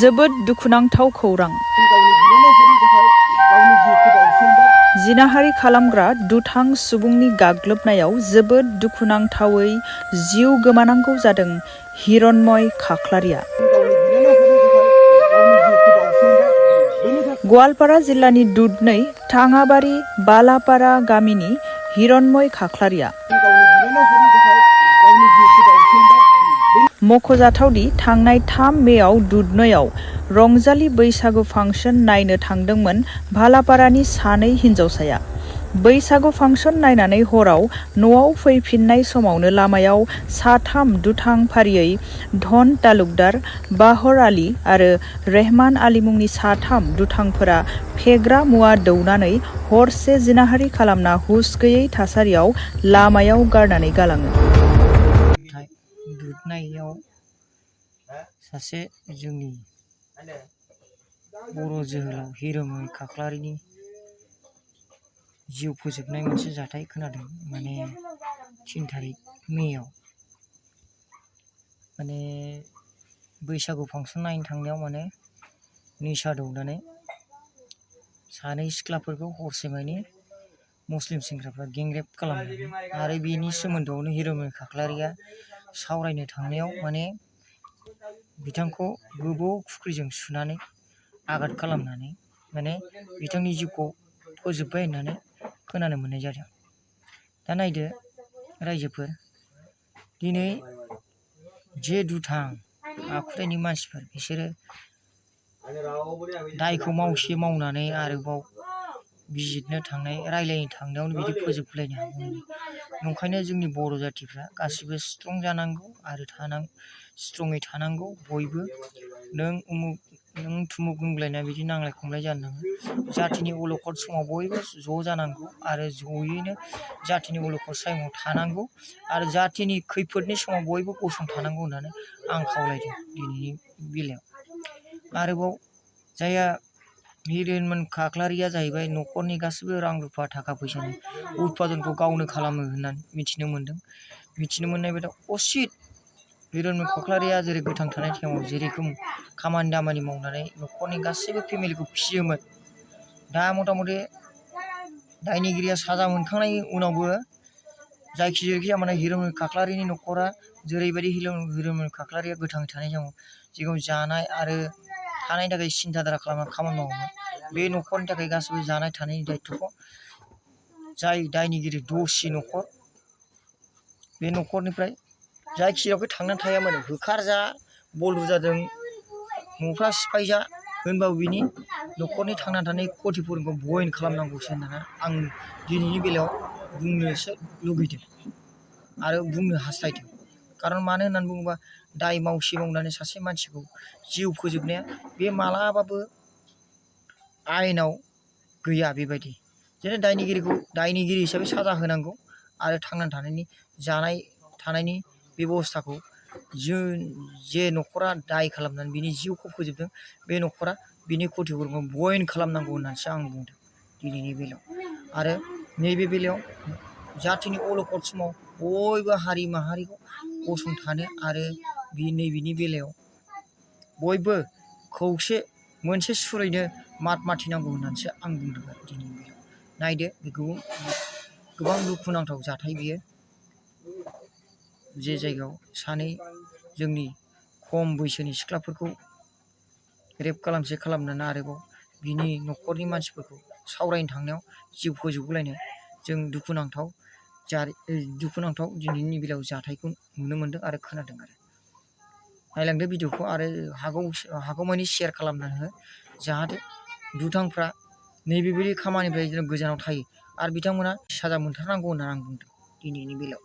जोबोद दुखुनांथाव खौरां। जिनाहारि खालामग्रा दुथां सुबुंनि गाग्लोबनायाव जोबोद दुखुनांथावै जिउ गोमानांगौ जादों हिरण्मय खाख्लारिया। गवालपारा जिल्लानि दुधनै थाङाबारि बालापारा गामिनि हिरण्मय खाख्लारिया। मख'जाथावदि थांनाय 3 मेआव दुधनैआव रंजालि बैसागु फांसन नायनो थांदोंमोन भालापारानि सानै हिन्जावसाया। बैसागु फांसन नायनानै हराव न'आव फैफिननाय समावनो लामायाव साथाम दुथां फारियै धन तालुकदार, बाहर आली आरो रेहमान आली मुंनि साथाम दुथांफोरा फेग्रा मुवा दौनानै हरसे जिनाहारि खालामना हुस गैयै थासारियाव लामायाव गारनानै गालाङो। दुधनैआव सासे जोंनि बर' जोहोलाव हिरण्मय खाख्लारिनि जिउ फोजोबनाय मोनसे जाथाय खोनादों। माने 3 तारिख मेआव माने बैसागु फांसन नायनो थांनायाव माने निसा दौनानै सानै सिख्लाफोरखौ हरसे मानि मुस्लिम सेंग्राफ्रा गेंरेप खालामदों आरो बेनि सोमोन्दोआवनो हिरण्मय खाख्लारिया सावरायनो थांनायाव माने बिथांखौ गोबौ खुख्रिजों सुनानै आघात खालामनानै माने बिथांनि जिउखौ फोजोब्बाय होननानै खोनानो मोननाय जादों। दा नायदो रायजोफोर, दिनै जे दुथां आखुथाइनि मानसिफोर बिसोरो दायखौ मावसे मावनानै आरोबाव बिजिरनो थांनाय, रायलायनो थांनायावनो बिदि फोजोबलायनो हागौ। नंखायनो जोंनि बर' जाथिफ्रा गासिबो स्ट्रं जानांगौ आरो स्ट्रङै थानांगौ। बयबो नों उमुक नों थुमुक बुंलायना बिदि नांलाय खमलाय जानो नाङा। जाथिनि अलखद समाव बयबो ज' जानांगौ आरो ज'यैनो जाथिनि अलखद टाइमाव थानांगौ आरो जाथिनि खैफोदनि समाव बयबो गसंथानांगौ होननानै आं खावलायदों दिनैनि बेलायाव। आरोबाव जायहा हिरण्मय खाख्लारिया जाहैबाय न'खरनि गासिबो रां रुफा थाखा फैसानि उतपादनखौ गावनो खालामो होननानै मिथिनो मोनदों। मिथिनो मोननाय बायदि असित हिरण्मय खाख्लारिया जेरै गोथां थानाय टाइमाव जेरोखोम खामानि दामानि मावनानै न'खरनि गासैबो फेमिलिखौ फिसियोमोन, दा मथा मथि दायनिगिरिया साजा मोनखांनायनि उनावबो जायखिजाया जाया माने हिरण्मय खाख्लारिनि न'खरा जेरैबायदि हिरण्मय खाख्लारिया गोथाङै थानाय समाव जिखौ जानाय आरो थानायनि थाखाय सिन्था दारा खालामना खामानि मावोमोन, बे न'खरनि थाखाय गासिबो जानाय थानायनि दायित्वखौ जाय दायनिगिरि दसि न'खर, बे न'खरनिफ्राय जायखिजाया थांनानै थाया मानो होखारजा, बलदुजाजों न'फ्रा सिफायजा होनबाबो बिनि न'खरनि थांनानै थानाय खथिफोरखौ बयन खालामनांगौसो होननानै आं दिनैनि बेलायाव बुंनोसो लुगैदों आरो बुंनो हास्थायदों। खारन मानो होननानै बुङोबा दाय मावसे मावनानै सासे मानसिखौ जिउ फोजोबनाया बे मालाबाबो आयेनाव गैया। बेबायदि जेरै दायनिगिरिखौ दायनिगिरि हिसाबै साजा होनांगौ आरो थांनानै थानायनि जानाय थानायनि बेब'स्थाखौ जे न'खरा दाय खालामनानै बिनि जिउखौ फोजोबदों, बे न'खरा बिनि खथिफोरखौ बयन खालामनांगौ होननानैसो आं बुंदों दिनैनि बेलायाव। आरो नैबे बेलायाव जाथिनि अलखद समाव बयबो हारि माहारिखौ गसंथानो आरो नैबेनि बेलायाव बयबो खौसे मोनसे सुरैनो मात माथिनांगौ होननानैसो आं बुंदों आरो दिनैनि बेलायाव। नायदो बेखौ गोबां दुखुनांथाव जाथाय बियो, जे जायगायाव सानै जोंनि खम बैसोनि सिख्लाफोरखौ रेप खालामनानै आरोबाव बिनि न'खरनि मानसिफोरखौ सावरायनो थांनायाव जिउ फोजोबलायनाय जों दुखुनांथाव दिनैनि बेलायाव जाथायखौ नुनो मोनदों आरो खोनादों। आरो नायलांदो भिडिअखौ आरो हागौमानि शेयार खालामनानै हो, जाहाथे दुथांफ्रा नैबेबायदि खामानिनिफ्राय गोजानाव थायो आरो बिथांमोना साजा मोनथारनांगौ होननानै आं बुंदों दिनैनि बेलायाव।